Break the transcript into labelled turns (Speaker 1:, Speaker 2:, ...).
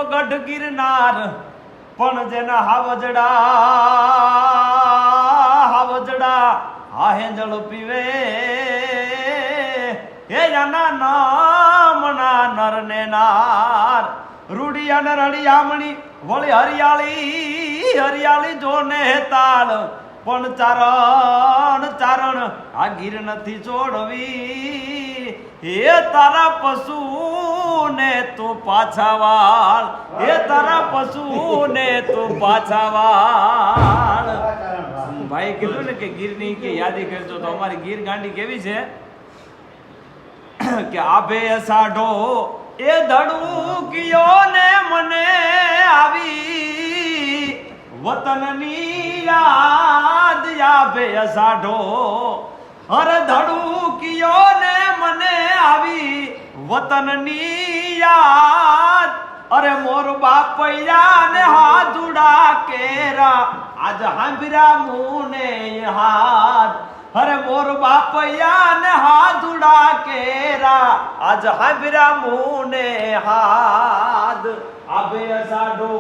Speaker 1: ગઢ ગિરનાર પણ જેના હાવજડા હાહેંજળ પીવે હે જાના નામના નર ને નાર રૂડિયા ને રડિયામણી વળી હરિયાળી જોને તાલ પણ ચારણ આ ગીર નથી છોડવી હે તારા પશુ ને તું પાછા વાળ હે તારા પશુ ને તું પાછા વાળ ભાઈ કીધું ને કે ગીરની કે યાદી કરજો તો અમારી ગીર ગાંડી કેવી છે કે આભે સાઢો એ ધડુકીયો ને મને આવી વતનની યાદ આભે સાઢો હર ધડુકીયો ને મને આવી વતનની યાદ અરે મોર બાપૈયા ને હાથુડા કેરા આજ હાંભરા મુને હાથ અરે મોર બાપૈયા ને હાથુડા કેરા આજ હાંભરા મુને હાથ આભે સાઢો